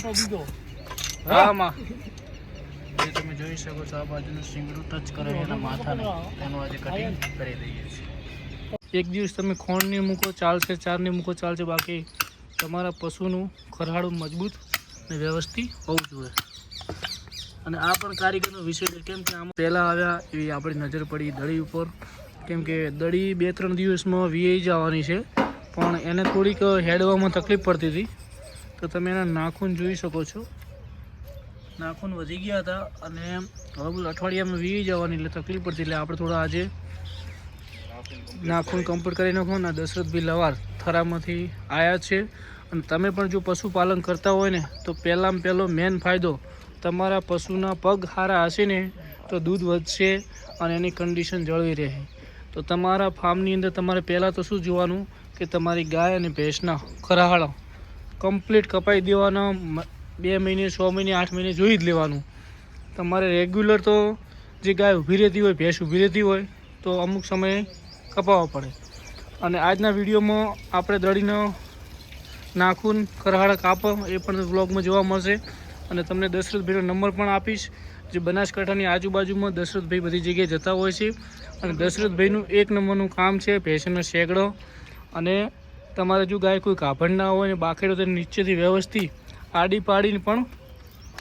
આમાં એ તમે જોઈ શકો છો આ બાજુનું સિંગડું ટચ કરે એના માથાને એનું આજે કટિંગ કરી દઈએ છીએ. એક દિવસ તમે ખોણની મૂકો ચાલશે, ચારની મૂકો ચાલશે, બાકી તમારા પશુનું ખરહાડું મજબૂત અને વ્યવસ્થિત હોવું જોઈએ. અને આ પણ કારીગરનો વિષય છે, કેમ કે આમાં પહેલાં આવ્યા એવી આપણી નજર પડી દડી ઉપર, કેમ કે દડી 2-3 દિવસમાં વીઆઈ જવાની છે, પણ એને થોડીક હેડવામાં તકલીફ પડતી હતી. તો તમે એના નાખૂન જોઈ શકો છો, નાખૂન વધી ગયા હતા અને હવે અઠવાડિયામાં વીઆઈ જવાની એટલે તકલીફ પડતી, એટલે આપણે થોડા આજે નાખૂન કમ્પ્લીટ કરી નાખો. ને દશરથભાઈ લવાર થરામાંથી આવ્યા છે. અને તમે પણ જો પશુપાલન કરતા હોય ને તો પહેલાં પહેલો મેન ફાયદો, તમારા પશુના પગ સારા હશે ને તો દૂધ વધશે અને એની કન્ડિશન જળવી રહે. તો તમારા ફાર્મની અંદર તમારે પહેલાં તો શું જોવાનું કે તમારી ગાય અને ભેંસના ખરહાડા કમ્પ્લીટ કપાઈ દેવાના. 2 મહિને, 6 મહિને, 8 મહિને જોઈ જ લેવાનું. તમારે રેગ્યુલર તો જે ગાય ઊભી રહેતી હોય, ભેંસ ઊભી રહેતી હોય તો અમુક સમયે કપાવવા પડે. અને આજના વિડીયોમાં આપણે દડીનો નાખૂન ખરહાડા કાપો એ પણ વ્લોગમાં જોવા મળશે. અને તમને દશરથભાઈનો નંબર પણ આપીશ, જે બનાસકાંઠાની આજુબાજુમાં દશરથભાઈ બધી જગ્યાએ જતા હોય છે. અને દશરથભાઈનું 1 નંબરનું કામ છે ભેંસનો શેગડો. અને તમારે જો ગાય કોઈ ગાભણ ના હોય ને બાખેડો તો નીચેથી વ્યવસ્થિત આડી પાડીને પણ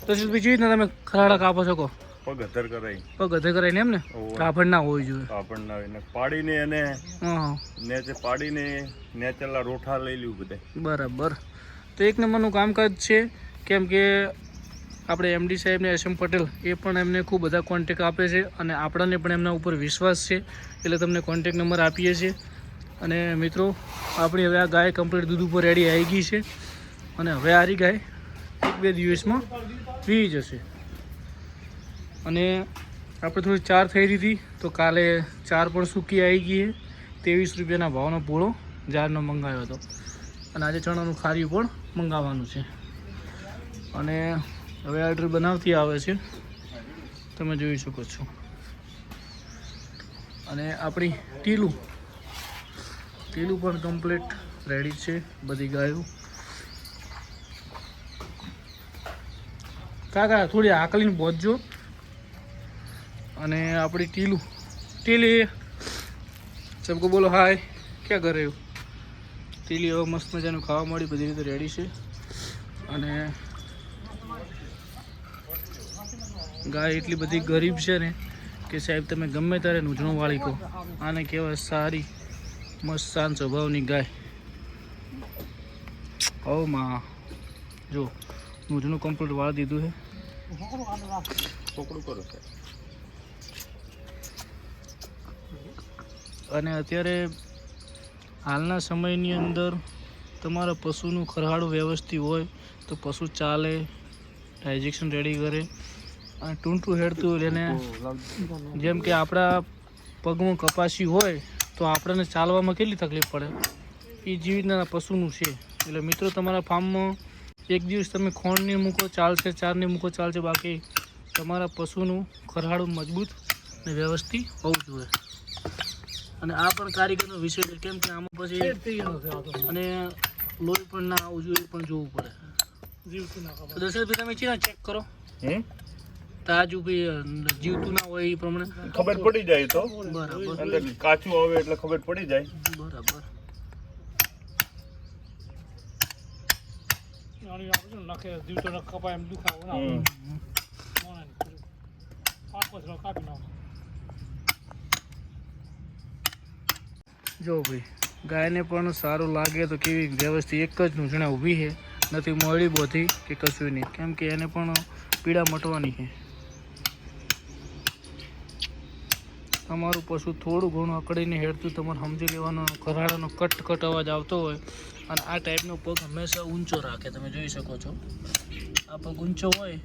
દશરથભાઈ જેવી રીતના તમે ખરહાડા કાપો શકો. પગ અધર કરાય, પગ અધર કરાઈને એમ ને ગાભણ ના હોવી જોઈએ. ગાભણ ના હોય પાડીને એને નેચે પાડીને નેચેલા રોઠા લઈ લ્યું બધે. બરાબર. તો 1 નંબરનું કામકાજ છે, કેમ કે આપણે એમડી સાહેબને SM પટેલ એ પણ એમને ખૂબ બધા કોન્ટેક આપે છે અને આપણને પણ એમના ઉપર વિશ્વાસ છે, એટલે તમને કોન્ટેક નંબર આપીએ છીએ. અને મિત્રો આપણી હવે આ ગાય કમ્પ્લીટ દૂધ ઉપર રેડી આવી ગઈ છે અને હવે આરી ગાય 1-2 દિવસમાં વી જશે. અને આપણે થોડી 4 થઈ રહી હતી તો કાલે 4 પણ સૂકી આવી ગઈ છે. 23 રૂપિયાના ભાવનો પૂળો જારનો મંગાવ્યો હતો. અને આજે ચણાનું ખાર્યું પણ મંગાવવાનું છે. અને હવે ઓર્ડર બનાવતી આવે છે, તમે જોઈ શકો છો. અને આપણી ટીલું પણ કમ્પ્લીટ રેડી છે, બધી ગાયો. કાકા થોડી આકલીને પહોંચજો. અને આપણી ટીલી સબકો બોલો હાય, ક્યાં કરે એવું. ટીલી હવે મસ્ત મજાનું ખાવા મળી, બધી રીતે રેડી છે. અને ગાય એટલી બધી ગરીબ છે ને કે સાહેબ તમે ગમે ત્યારે નૂંઝણું વાળી કહો, આને કહેવાય સારી મસ્ત શાંત સ્વભાવની ગાય. ઓ માં જો નૂંઝણું કમ્પ્લીટ વાળી દીધું છે. અને અત્યારે હાલના સમયની અંદર તમારા પશુનું ખરહાડું વ્યવસ્થિત હોય તો પશુ ચાલે, ડાયજેશન રેડી કરે અને ટૂંટું હેડતું હોય. એને જેમ કે આપણા પગમાં કપાસી હોય તો આપણને ચાલવામાં કેટલી તકલીફ પડે, એ જેવી રીતના પશુનું છે. એટલે મિત્રો તમારા ફાર્મમાં એક દિવસ તમે ખોણની મૂકો ચાલશે, ચારની મૂકો ચાલશે, બાકી તમારા પશુનું ખરહાડું મજબૂત અને વ્યવસ્થિત હોવું જોઈએ. અને આ પણ કારીગરનો વિષય છે, કેમ કે આમાં પછી અને લોહી પણ ના આવવું જોઈએ, એ પણ જોવું પડે. તો દશરથભાઈ તમે ચીના ચેક કરો તાજુ ભાઈ જીવતું ના હોય એ પ્રમાણે ખબર પડી જાય. તો બરાબર અંદર કાચું આવે એટલે ખબર પડી જાય. બરાબર. જો ભાઈ ગાયને પણ સારું લાગે તો કેવી વ્યવસ્થિત એક જ નૂંઝણા ઊભી છે, નથી મોડી બોધી કે કશું નહીં, કેમ કે એને પણ પીડા મટવાની છે. તમારું પશુ થોડું ઘણું અકડીને હેડતું તમારે સમજી લેવાનો, ખરહાડાનો કટ અવાજ આવતો હોય. અને આ ટાઈપનો પગ હંમેશા ઊંચો રાખે, તમે જોઈ શકો છો. આ પગ ઊંચો હોય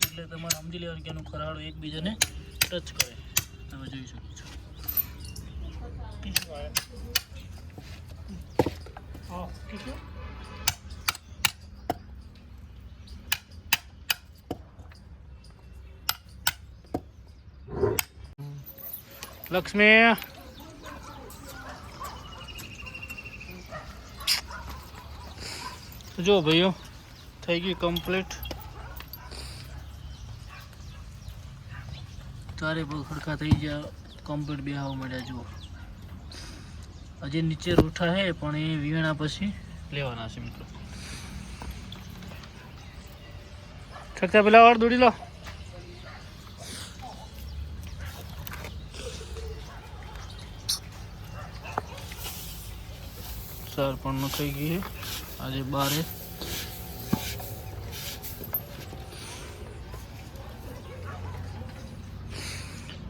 એટલે તમારે સમજી લેવાનું કે એનું ખરહાડું એકબીજાને ટચ કરે, તમે જોઈ શકો છો. લક્ષ્મી જો ભાઈઓ થઈ ગઈ કમ્પ્લીટ. ચારે પગ સરખા થઈ ગયા, કમ્પ્લીટ બેહાવા મળ્યા. જુઓ હજી નીચે રૂઠા છે પણ એ વીણા પછી લેવાના છે મિત્રો. છકતા પેલા વાર દોડી લો. ચાર પણ ન થઈ ગઈ છે આજે 12.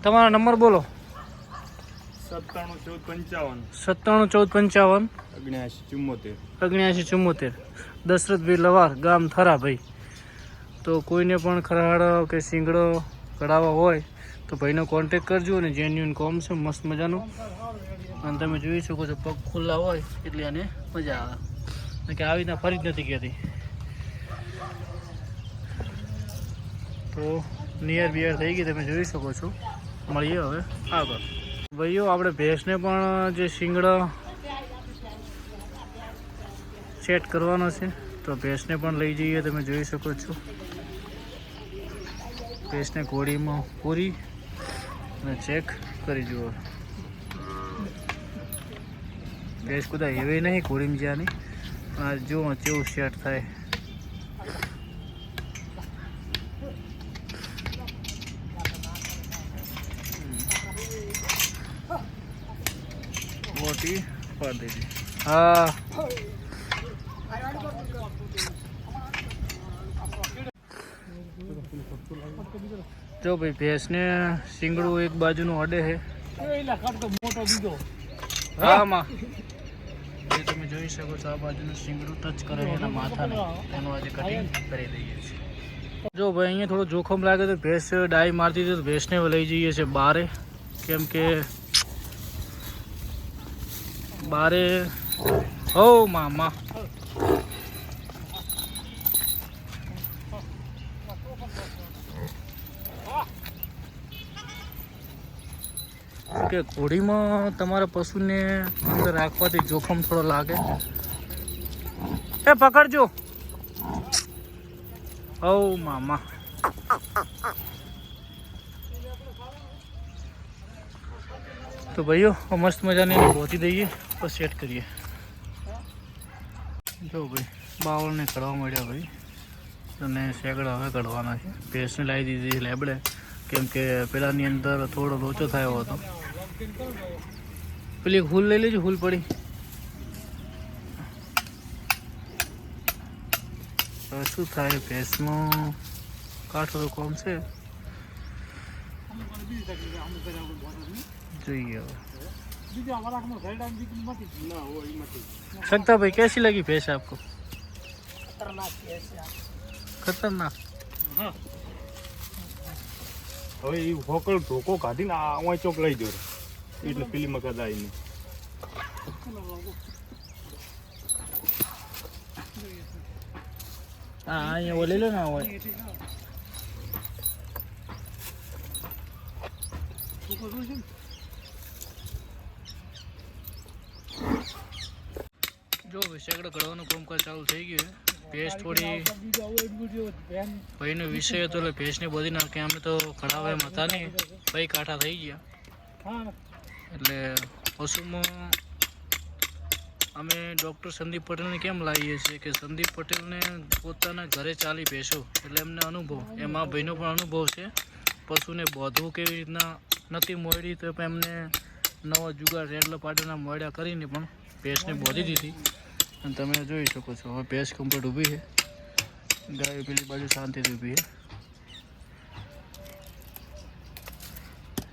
તમારો નંબર બોલો. 971455 971455 7974. દશરથભાઈ લવાર, ગામ થરાભાઈ. તો કોઈને પણ ખરાડ કે શીંગડો કઢાવવા હોય તો ભાઈનો કોન્ટેક કરજો. અને જેન્યુન કોમ છે મસ્ત મજાનું. અને તમે જોઈ શકો છો પગ ખુલ્લા હોય એટલે આને મજા આવે કે આવી રીતના ફરી જ નથી કહેતી. તો નિયર બિયર થઈ ગઈ તમે જોઈ શકો છો. મળીએ હવે આગળ. ભાઈઓ આપણે ભેંસને પણ જે શીંગડો સેટ કરવાનો છે તો ભેંસને પણ લઈ જઈએ. તમે જોઈ શકો છો ભેંસને ઘોડીમાં પૂરી અને ચેક કરી જુઓ. ભેંસ કુદા એવી નહીં ઘોડીમાં જ્યાંની આ જુઓ કેવું સેટ થાય. મોટી પાડી દીધી. હા જો ભાઈ ભેંસને શીંગડું એક બાજુનું અડે છે. હા માં એ તમે જોઈ શકો છો આ બાજુનું શીંગડું ટચ કરે એના માથાને એનું આજે કટિંગ કરી દઈએ છીએ. જો ભાઈ અહીંયા થોડું જોખમ લાગે તો ભેંસ ડાઈ મારતી હતી તો ભેંસને લઈ જઈએ છીએ બારે. કેમ કે બારે હો મામા કે ઘોડીમાં તમારા પશુને અંદર રાખવાથી જોખમ થોડો લાગે. એ પકડજો. ઓ મામા તો ભાઈઓ મસ્ત મજાની ગોતી દઈએ પછી સેટ કરીએ. જો ભાઈ બાવળને કઢવા મળ્યા ભાઈ અને શેકડા હવે કઢવાના છે. ભેંસને લાવી દીધી લેબડે કેમ કે પેલાની અંદર થોડો લોચો થયો હતો. પેલી હુલ લઈ લેજો. હુલ પડી શું થાય ભેંસમાં કાઠો તો કોમ છે. જોઈએ શકતા ભાઈ कैसी लगी भैंस आपको? खतरनाक. હવે એ હોકળ ધોકો કાઢીને આ ચોક લઈ દો એટલે પેલી મકાદ આવીને હા અહીંયા ઓલે લો ના હોય. જો શેકડો કઢવાનું કામકાજ ચાલુ થઈ ગયું. ભેંસ થોડી ભાઈનો વિષય હતો એટલે ભેંસની બધી નાખી. અમે તો કઢાવા એમ હતા નહીં ભાઈ કાંઠા થઈ ગયા. એટલે પશુમાં અમે ડૉક્ટર સંદીપ પટેલને કેમ લાવીએ છીએ કે સંદીપ પટેલને પોતાના ઘરે ચાલી ભેંસો એટલે એમને અનુભવ. એમાં ભાઈનો પણ અનુભવ છે. પશુને બોધવું કેવી રીતના નથી મોડી તો એમને નવા જુગાડ રેડલા પાટાના મોડા કરીને પણ ભેંસને બોધી દીધી. અને તમે જોઈ શકો છો હવે ભેંસ કમ્પ્લીટ ઊભી છે. ગાય પેલી બાજુ શાંતિથી ઊભી છે.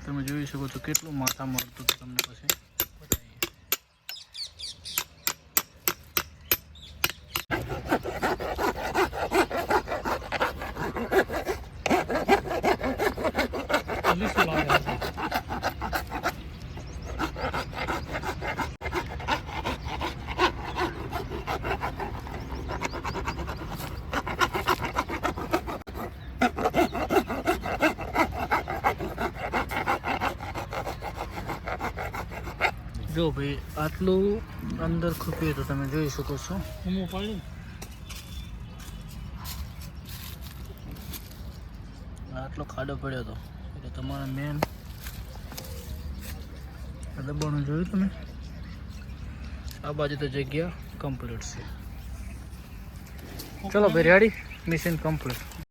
તમે જોઈ શકો છો કેટલું માથા મળતું હતું તમને પછી. જો ભાઈ આટલું અંદર ખૂપ્યું તો તમે જોઈ શકો છો. આટલો ખાડો પડ્યો હતો એટલે તમારા મેન દબાણું જોયું તમે, આ બાજુ તો જગ્યા કમ્પ્લીટ છે. ચલો ભાઈ રેડી, મિશન કમ્પ્લીટ.